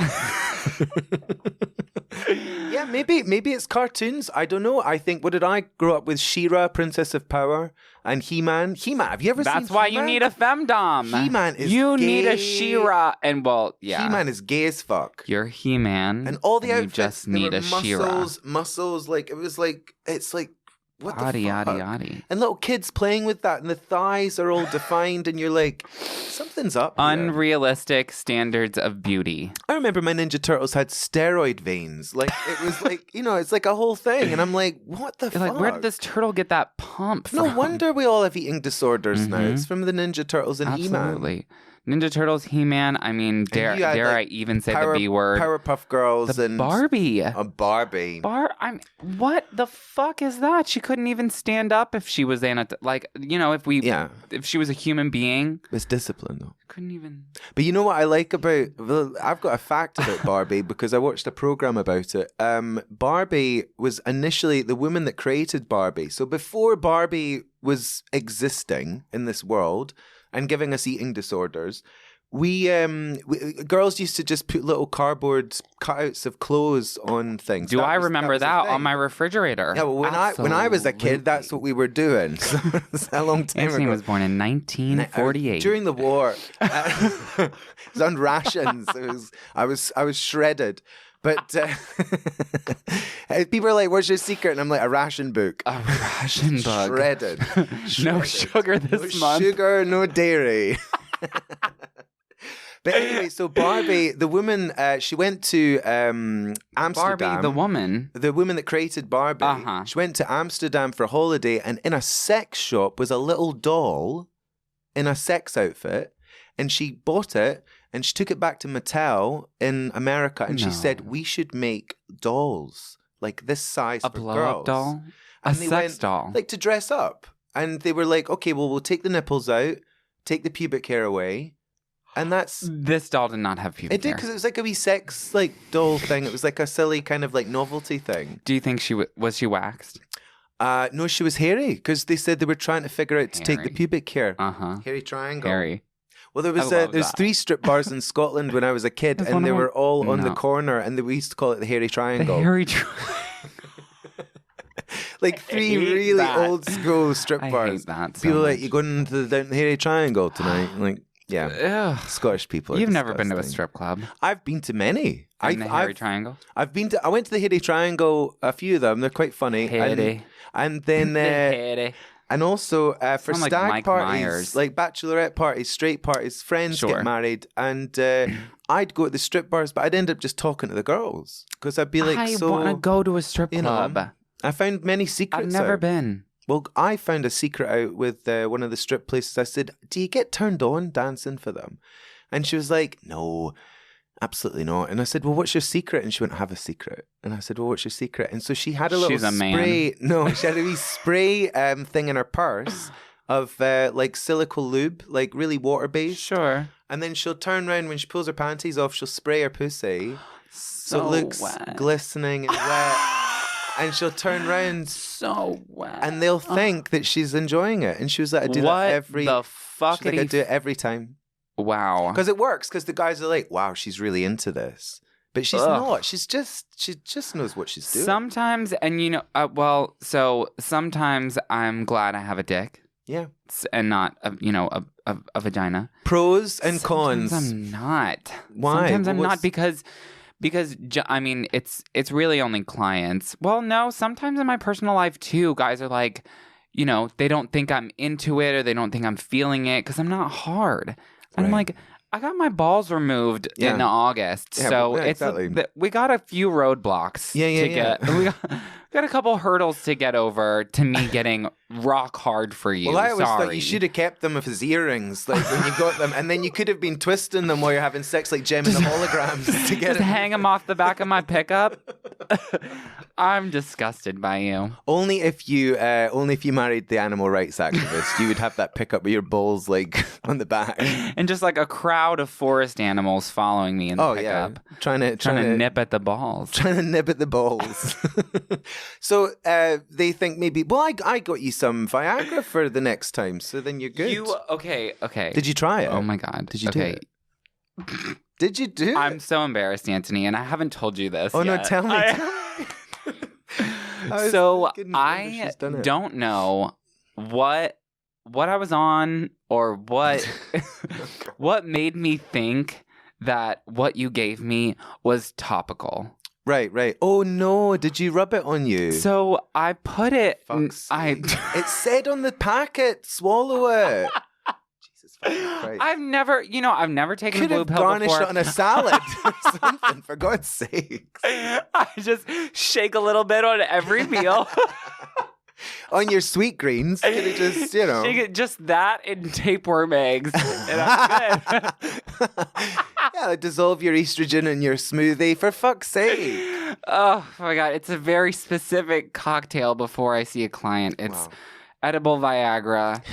Yeah, maybe it's cartoons. I don't know. I think, what did I grow up with? She-Ra, Princess of Power, and He-Man. He-Man, have you ever seen He-Man? That's why you need a femdom. He-Man is You gay. need a She-Ra. And well, yeah. He-Man is gay as fuck. You're He-Man. And all the outfits, you just need a She-Ra. Muscles, like, it was like, it's like, what the fuck? Yaddy. And little kids playing with that, and the thighs are all defined, and you're like, something's up here. Unrealistic standards of beauty. I remember my Ninja Turtles had steroid veins. Like, it was like, you know, it's like a whole thing. And I'm like, what the fuck? Like, where did this turtle get that pump from? No wonder we all have eating disorders now. It's from the Ninja Turtles and He-Man. Absolutely. Ninja Turtles, He-Man, I mean, dare I even say the B word? Powerpuff Girls and... Barbie. A Barbie. What the fuck is that? She couldn't even stand up if she was if she was a human being. It's discipline, though. Couldn't even... But you know what I like about... Well, I've got a fact about Barbie because I watched a program about it. Barbie was initially the woman that created Barbie. So before Barbie was existing in this world... and giving us eating disorders, we girls used to just put little cardboard cutouts of clothes on things. Do I remember that on my refrigerator? Yeah, well, when I was a kid, that's what we were doing. So that's a long time ago. Antony was born in 1948. During the war, it was on rations. I was shredded. But people are like, what's your secret? And I'm like, a ration book. A ration book. Shredded. No sugar this month. No sugar, no dairy. But anyway, so Barbie, the woman, she went to Amsterdam. Barbie, the woman that created Barbie. She went to Amsterdam for a holiday, and in a sex shop was a little doll in a sex outfit, and she bought it. And she took it back to Mattel in America, and she said, we should make dolls like this size for girls. A blow-up doll? A sex doll? Like, to dress up. And they were like, okay, well, we'll take the nipples out, take the pubic hair away, and that's... This doll did not have pubic hair. It did, because it was like a wee sex, like, doll thing. It was like a silly kind of, like, novelty thing. Do you think was she waxed? No, she was hairy, because they said they were trying to figure out to take the pubic hair. Hairy triangle. Hairy. Well, there's 3 strip bars in Scotland when I was a kid, and they were all on the corner, and we used to call it the Hairy Triangle. The Hairy Triangle. Like 3 really old school strip bars. I hate that so People much. like, you going down the Hairy Triangle tonight? Like, Yeah. Ugh. Scottish people are You've never been to a disgusting. strip club. I've been to many. The Hairy Triangle? I went to the Hairy Triangle, a few of them. They're quite funny. Hairy. And then... Hairy. And also for Sound like stag Mike parties, Myers. like bachelorette parties, straight parties, friends Sure. get married, and I'd go to the strip bars, but I'd end up just talking to the girls because I'd be like, I want to go to a strip you know, club. I found many secrets. I've never out. been. Well, I found a secret out with one of the strip places. I said, "Do you get turned on dancing for them?" And she was like, "No, absolutely not." And I said, "Well, what's your secret?" And she went, "I have a secret." And I said, "Well, what's your secret?" And so she had a little She's a spray. man. No, she had a wee spray thing in her purse of like silica lube, like really water based. Sure. And then she'll turn around when she pulls her panties off. She'll spray her pussy, so it looks wet. glistening and wet. And she'll turn around, So wet. and they'll think that she's enjoying it. And she was like, "I do what that every." the fuck? She's like, "I do it every time." Wow. Because it works. Because the guys are like, "Wow, she's really into this," but she's not. She just knows what she's doing. Sometimes, and you know, so sometimes I'm glad I have a dick. Yeah. And not, a vagina. Pros and cons. Sometimes I'm not. Why? Sometimes I'm not because I mean, it's really only clients. Well, no, sometimes in my personal life too, guys are like, you know, they don't think I'm into it or they don't think I'm feeling it because I'm not hard. And I'm like, I got my balls removed in August, so it's we got a few roadblocks to get. We got a couple hurdles to get over to me getting rock hard for you. Well, I always thought you should have kept them as earrings, like when you got them, and then you could have been twisting them while you're having sex, like Gem and the Holograms, to get just hang them off the back of my pickup. I'm disgusted by you. Only if you married the animal rights activist, you would have that pickup with your balls like on the back, and just like a crowd of forest animals following me in the pickup, trying to nip at the balls, So they think maybe, well, I got you some Viagra for the next time, so then you're good. Okay. Did you try it? Oh my God. Did you do it? Did you do it? I'm so embarrassed, Anthony, and I haven't told you this. Oh yet. no, tell me. So I don't know what I was on or what what made me think that what you gave me was topical. Right. Oh no, did you rub it on you? So I put it. It said on the packet, swallow it. Jesus fucking Christ. I've never taken a blue pill garnish before. it on a salad or something, for God's sake. I just shake a little bit on every meal. On your sweet greens, could have just, Shake it, just that and tapeworm eggs, and I'm good. Yeah, dissolve your estrogen in your smoothie, for fuck's sake. Oh my God, it's a very specific cocktail before I see a client. It's edible Viagra,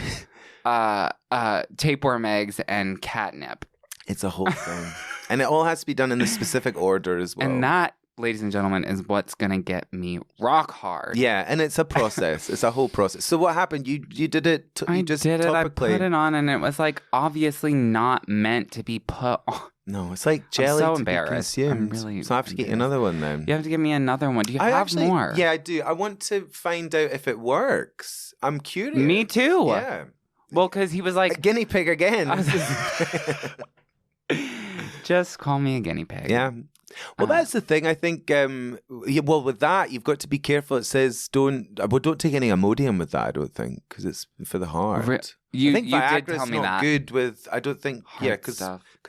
tapeworm eggs, and catnip. It's a whole thing. And it all has to be done in the specific order as well. And that, ladies and gentlemen, is what's going to get me rock hard. Yeah, and it's a process. It's a whole process. So what happened? You did it? I did it. I put it on, and it was like obviously not meant to be put on. No, it's like jelly I'm so to embarrassed. be consumed. I'm really so I have to get you another one then. You have to give me another one. Do you have more? Yeah, I do. I want to find out if it works. I'm curious. Me too. Yeah. Well, because he was like... A guinea pig again. Just call me a guiney pig. Yeah. Well, that's the thing. I think, with that, you've got to be careful. It says don't take any Imodium with that, I don't think, because it's for the heart. I think Viagra's did tell me not that. good with, I don't think, because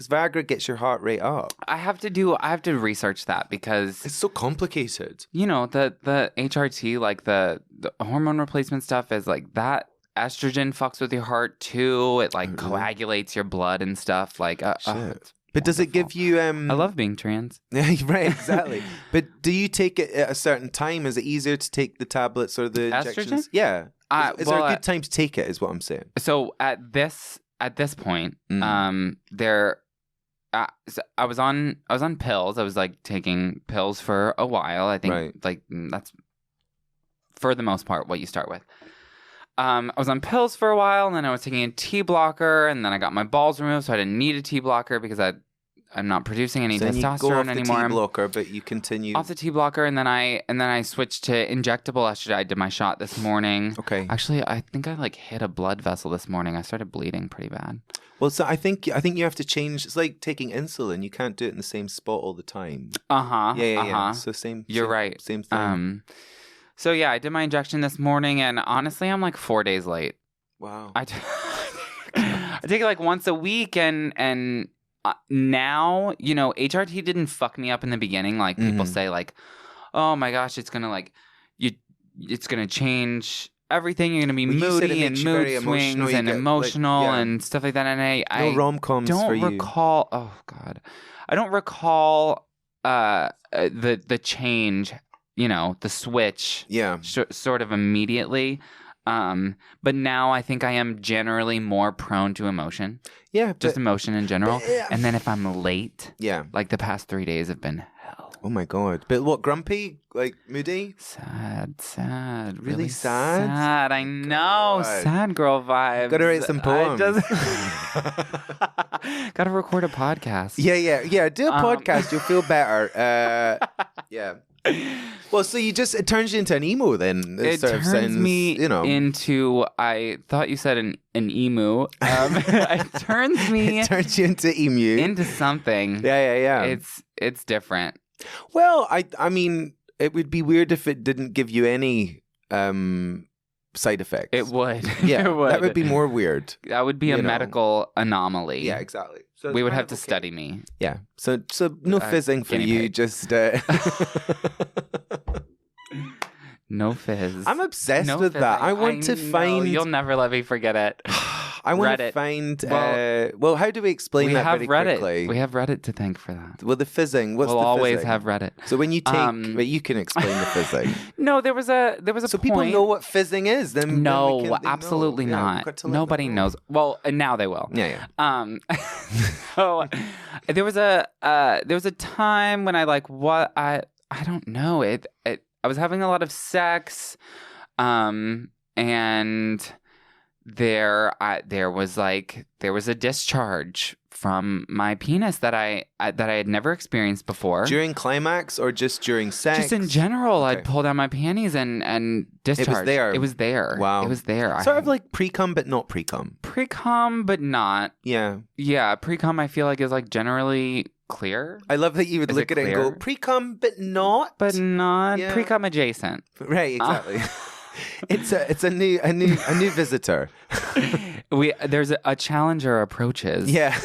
Viagra gets your heart rate up. I have to research that because... It's so complicated. You know, the HRT, like the hormone replacement stuff is like that. Estrogen fucks with your heart too. It like coagulates your blood and stuff. Like, shit. But does it give you... I love being trans. Right, exactly. But do you take it at a certain time? Is it easier to take the tablets or the injections? Estrogen? Yeah. Is there a good time to take it, is what I'm saying. So at this point, I was on pills. I was like taking pills for a while. I think like that's for the most part what you start with. I was on pills for a while, and then I was taking a T blocker, and then I got my balls removed, so I didn't need a T blocker because not producing any then testosterone you go off the anymore. T blocker, but you continue Off the T blocker, and then I switched to injectable estrogen. I did my shot this morning. Okay. Actually, I think I like hit a blood vessel this morning. I started bleeding pretty bad. Well, so I think you have to change. It's like taking insulin. You can't do it in the same spot all the time. Yeah. So You're right. Same thing. So yeah, I did my injection this morning, and honestly, I'm like 4 days late. Wow. I take it like once a week, and now, you know, HRT didn't fuck me up in the beginning. Like people say, like, oh my gosh, it's gonna it's gonna change everything. You're gonna be moody and mood swings and emotional and stuff like that. And I rom-coms don't for you. recall. Oh God, I don't recall the change. You know, the switch. Yeah. Sort of immediately. But now I think I am generally more prone to emotion. Yeah. Just emotion in general. And then if I'm late. Yeah. Like the past 3 days have been hell. Oh my God. But what, grumpy? Like moody? Sad. Really sad? Sad. I know. God. Sad girl vibes. Gotta write some poems. Gotta record a podcast. Yeah. Do a podcast. You'll feel better. Yeah. Well, so it turns you into an emo then. It turns me into, I thought you said an emu. It turns you into emu. Into something. Yeah. It's different. Well, I mean, it would be weird if it didn't give you any side effects. It would. Yeah, it would. That would be more weird. That would be a medical anomaly. Yeah, exactly. So we would have to study me. Yeah. So no fizzing for you. Pig. Just no fizz. I'm obsessed with fizzing. That. I want to find. You'll never let me forget it. I want to find. Well, how do we explain that very quickly? We have Reddit to thank for that. Well, the fizzing. What's we'll the always fizzing? have Reddit. So when you take, but you can explain the fizzing. No, there was a. So point. People know what fizzing is. Then absolutely not. Nobody knows. Well, and now they will. Yeah. So there was a time when I I don't know it. I was having a lot of sex, and there was a discharge from my penis that I had never experienced before. During climax or just during sex? Just in general, okay. I'd pull down my panties and discharge. It was there. Wow. It was there. Sort of like pre-cum but not pre-cum. Pre-cum but not. Yeah. Yeah, pre-cum I feel like is like generally clear. I love that you would look at it and go, pre-cum but not. But not pre-cum adjacent. Right, exactly. It's a new visitor. There's a challenger approaches. Yeah.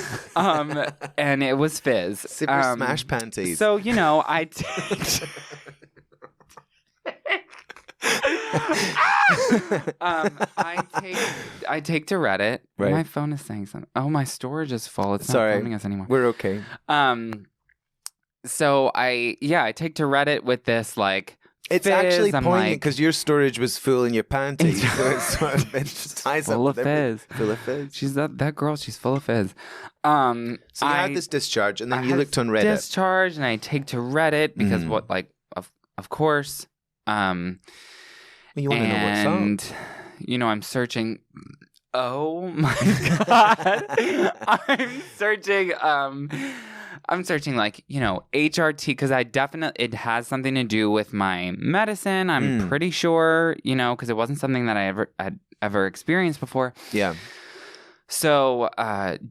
And it was fizz. Super smash panties. So, I take to Reddit. Right. My phone is saying something. Oh, my storage is full. It's not filming us anymore. We're okay. So I take to Reddit with this like. It's actually poignant because your storage was full in your panties. So it's sort of, it just ties full up of fizz. Full of fizz. She's that girl. She's full of fizz. So you had this discharge, and then you looked on Reddit. Discharge, and I take to Reddit because of course. You want to know what's up. I'm searching. Oh my God! I'm searching like, HRT because it has something to do with my medicine. I'm pretty sure, because it wasn't something that I ever experienced before. Yeah. So,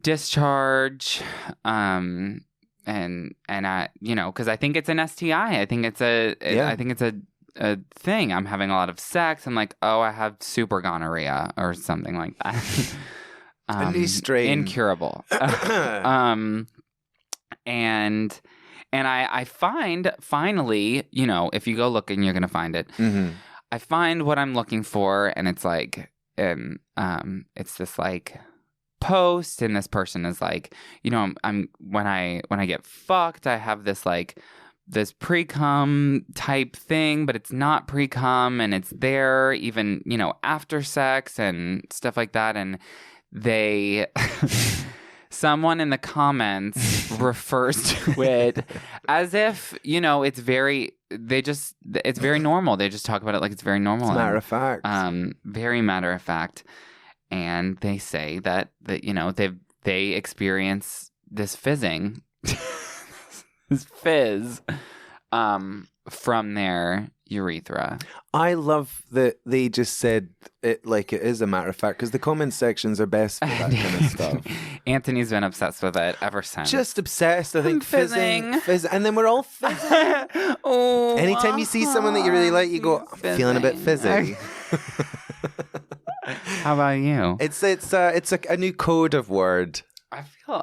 discharge, and I, because I think it's an STI. I think it's a thing. I'm having a lot of sex. I'm like, oh, I have super gonorrhea or something like that. A new strain. Incurable. And I find finally, if you go looking, you're gonna find it. Mm-hmm. I find what I'm looking for, and it's like, it's this like post, and this person is like, I'm when I get fucked, I have this like this pre-cum type thing, but it's not pre-cum, and it's there even after sex and stuff like that, and they. Someone in the comments refers to it as if, it's very normal. They just talk about it like it's very normal. It's matter of fact. Very matter of fact. And they say that they experience this fizzing this fizz from their urethra. I love that they just said it like it is a matter of fact, because the comment sections are best for that kind of stuff. Anthony's been obsessed with it ever since. Just obsessed, I think. Fizzing. And then we're all fizzing. Oh, anytime you see someone that you really like, you go, I'm feeling a bit fizzy. How about you? It's a new code of word.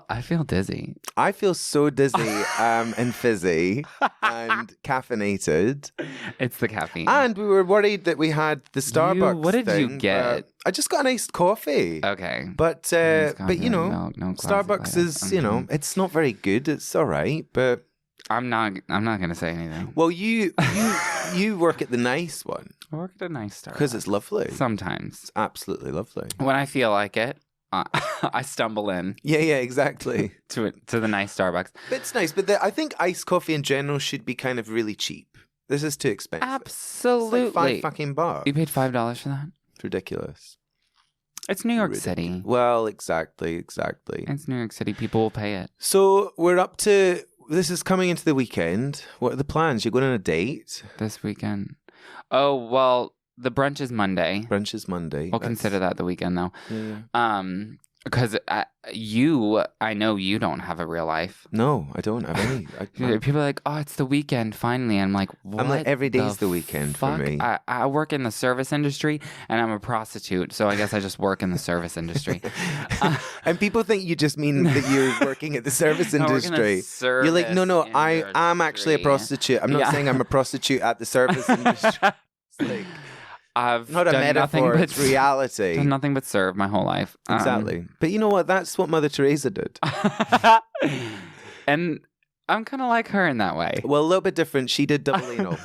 I feel dizzy. I feel so dizzy and fizzy and caffeinated. It's the caffeine. And we were worried that we had the Starbucks What did thing, you get? I just got an iced coffee. Okay. But you know, milk, no Starbucks is, you know, it's not very good. It's all right, but I'm not going to say anything. well, you work at the nice one. I work at a nice Starbucks. Because it's lovely. Sometimes. It's absolutely lovely. When I feel like it, I stumble in. Yeah, exactly. to the nice Starbucks. It's nice, but I think iced coffee in general should be kind of really cheap. This is too expensive. Absolutely. It's like $5 You paid $5 for that? It's ridiculous. It's New York City. Well, exactly. It's New York City. People will pay it. So we're up to... This is coming into the weekend. What are the plans? You're going on a date? This weekend. Oh, well... The brunch is Monday. We'll consider that the weekend, though. Yeah. Because I know you don't have a real life. No, I don't have any. People are like, oh, it's the weekend, finally. And I'm like, what? I'm like, every day's the weekend fuck? for me. I work in the service industry, and I'm a prostitute, so I guess I just work in the service industry. And people think you just mean that you're working at the service industry. You're like, no, I am actually a prostitute. I'm not saying I'm a prostitute at the service industry. It's like... I've not a metaphor, it's reality. Done nothing but serve my whole life. Exactly. But you know what? That's what Mother Teresa did. And I'm kind of like her in that way. Well, a little bit different. She did double anal.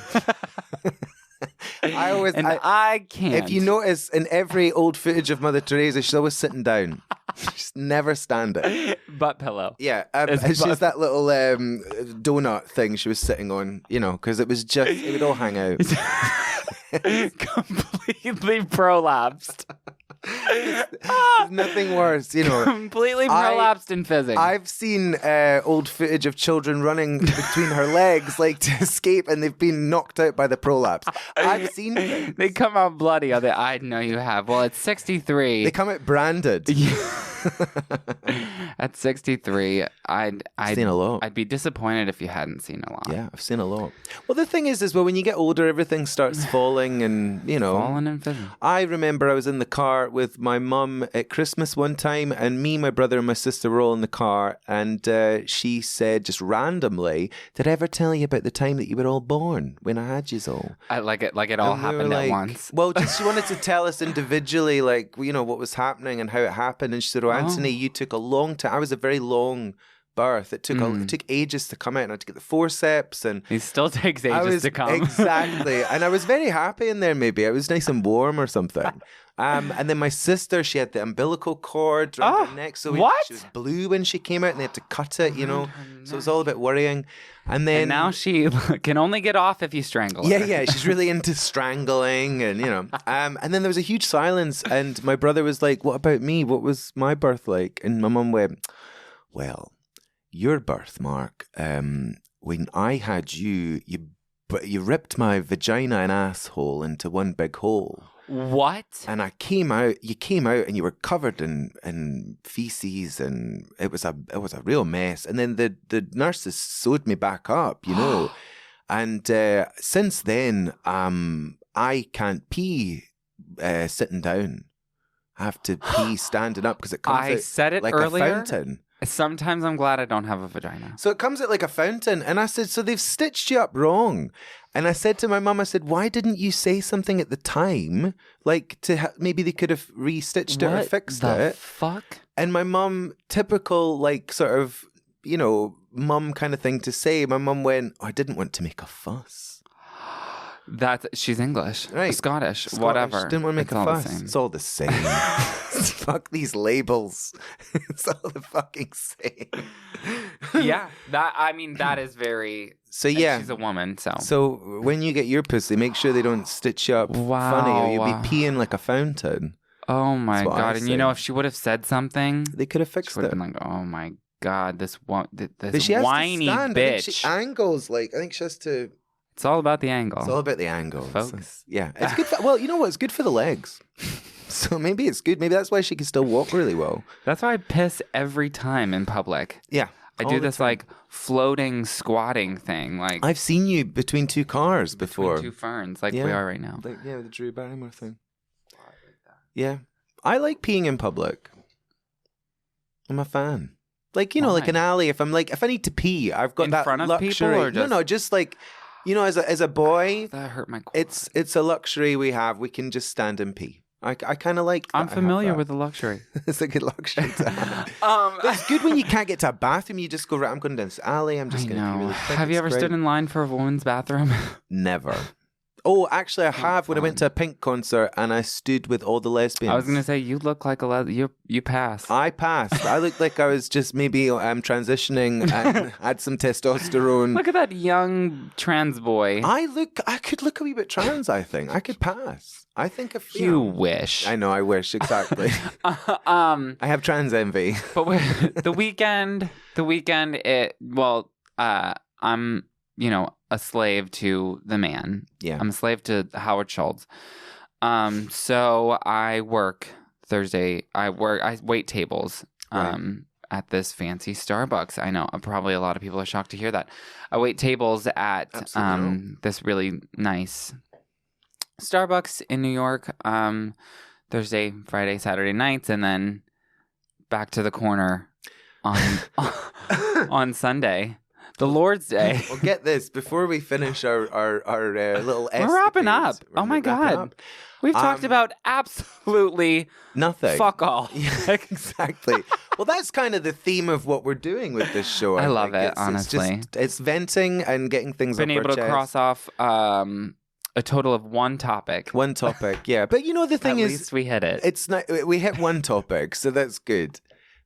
I can't. If you notice, in every old footage of Mother Teresa, she's always sitting down. She's never standing. Butt pillow. Yeah. It's just that little donut thing she was sitting on, you know, because it would all hang out. Completely prolapsed. There's nothing worse, you know. Completely prolapsed and fizzing. I've seen old footage of children running between her legs, like to escape, and they've been knocked out by the prolapse. I've seen things. They come out bloody. I know you have. Well, at 63, they come out branded. At 63, I've seen a lot. I'd be disappointed if you hadn't seen a lot. Yeah, I've seen a lot. Well, the thing is when you get older, everything starts falling, and you know, falling and fizzing. I remember I was in the car with my mum at Christmas one time, and me, my brother, and my sister were all in the car, and she said just randomly, "Did I ever tell you about the time that you were all born when I had you all?" I like it all happened at once. Well, she wanted to tell us individually, like, you know, what was happening and how it happened, and she said, "Oh, Antony, you took a long time. I was a very long birth. It took ages to come out, and I had to get the forceps, and it still takes ages to come." Exactly. And I was very happy in there. Maybe it was nice and warm or something. And then my sister, she had the umbilical cord around her neck, so she was blue when she came out, and they had to cut it, you know. So it was all a bit worrying. And now she can only get off if you strangle her. Yeah, she's really into strangling, and you know. And then there was a huge silence, and my brother was like, "What about me? What was my birth like?" And my mum went, "Well, your birth, Mark, when I had you ripped my vagina and asshole into one big hole." What? And you came out and you were covered in feces, and it was a real mess. And then the nurses sewed me back up, you know. And since then, I can't pee sitting down. I have to pee standing up because it comes out like earlier. A fountain. Sometimes I'm glad I don't have a vagina. So it comes out like a fountain. And I said, so they've stitched you up wrong. And I said to my mum, I said, why didn't you say something at the time? Like, maybe they could have restitched it or fixed it. What the fuck? And my mum, typical, like, sort of, you know, mum kind of thing to say. My mum went, I didn't want to make a fuss. She's English, right? Scottish, whatever. Didn't want to make a fuss. It's all the same. Fuck these labels. It's all the fucking same. Yeah, that is very. So yeah, she's a woman. So when you get your pussy, make sure they don't stitch you up funny, or you'll be peeing like a fountain. Oh my god! And you know, if she would have said something, they could have fixed it. Been like, oh my God, this But she has whiny to stand. bitch. I think she angles, I think she has to... It's all about the angle. It's all about the angle. Folks. Yeah. It's good well, you know what? It's good for the legs. So maybe it's good. Maybe that's why she can still walk really well. That's why I piss every time in public. Yeah. I do this like floating squatting thing. Like I've seen you between two cars before. Between two ferns, like we are right now. Like, the Drew Barrymore thing. Yeah. I like peeing in public. I'm a fan. Like, like an alley. If I need to pee, I've got that front of luxury. people or just... No, just like, as a boy. That hurt my quads. It's a luxury we have. We can just stand and pee. I kind of like that. I'm familiar with the luxury. It's a good luxury to have. But it's good when you can't get to a bathroom. You just go, right, I'm going down this alley. I'm just going to pee really quick. Have you ever stood in line for a woman's bathroom? Never. Oh, actually, I have when I went to a Pink concert and I stood with all the lesbians. I was going to say, you look like you passed. I passed. I looked like I was just maybe transitioning and had some testosterone. Look at that young trans boy. I could look a wee bit trans, I think. I could pass. I think if you wish. I know, I wish, exactly. I have trans envy. But the weekend, I'm, a slave to the man. Yeah. I'm a slave to Howard Schultz. So I work Thursday. I wait tables at this fancy Starbucks. I know probably a lot of people are shocked to hear that. I wait tables at this really nice Starbucks in New York Thursday, Friday, Saturday nights, and then back to the corner on Sunday. The Lord's Day. Well, get this. Before we finish our little We're wrapping up. Oh my God. We've talked about absolutely nothing. Fuck all. Yeah, exactly. Well, that's kind of the theme of what we're doing with this show. I love it, honestly. It's venting and getting things been able to cross off a total of one topic. One topic, yeah. But the thing is... At least we hit it. It's not, we hit one topic, so that's good.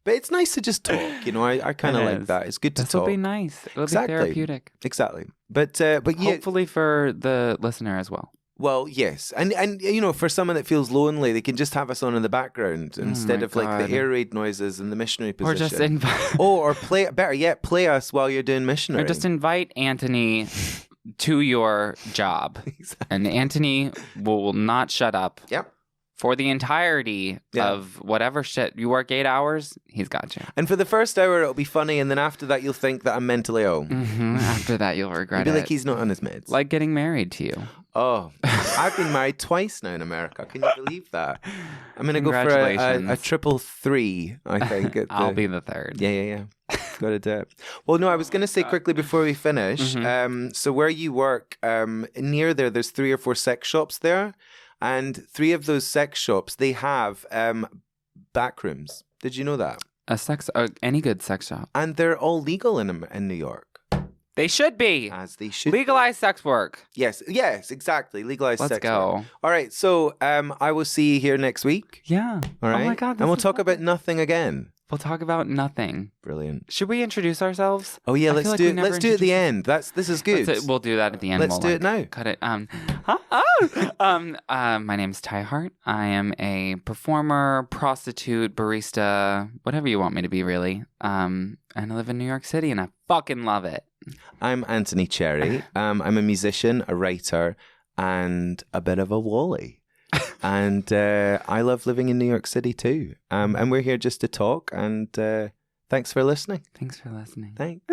But it's nice to just talk, I kind of like that. It's good to talk. It'll be nice. It'll be therapeutic. Exactly. But yeah, hopefully for the listener as well. Well, yes. And for someone that feels lonely, they can just have us on in the background instead of like the air raid noises and the missionary position. Or just invite... or better yet, play us while you're doing missionary. Or just invite Antony to your job. Exactly. And Antony will not shut up. Yep. For the entirety of whatever shit. You work 8 hours, he's got you. And for the first hour, it'll be funny. And then after that, you'll think that I'm mentally ill. Mm-hmm. After that, you'll regret it. You'll be like, he's not on his meds. Like getting married to you. Oh, I've been married twice now in America. Can you believe that? I'm going to go for a triple 3, I think. I'll be the third. Yeah. Got to do it. Well, no, I was going to say quickly before we finish. Mm-hmm. So where you work, near there's 3 or 4 sex shops there. And 3 of those sex shops, they have back rooms. Did you know that? Any good sex shop. And they're all legal in New York. They should be. As they should. Legalize sex work. Yes, exactly. Legalize sex work. Let's go. All right, so I will see you here next week. Yeah. All right. Oh my God. And we'll talk about nothing again. We'll talk about nothing. Brilliant. Should we introduce ourselves? Oh yeah, let's do it. Let's do it at the end. This is good. We'll do that at the end. Let's do it now. Cut it. My name's Tai Hart. I am a performer, prostitute, barista, whatever you want me to be, really. And I live in New York City, and I fucking love it. I'm Antony Cherrie. I'm a musician, a writer, and a bit of a wally. And I love living in New York City too. And we're here just to talk. And thanks for listening. Thanks for listening. Thanks.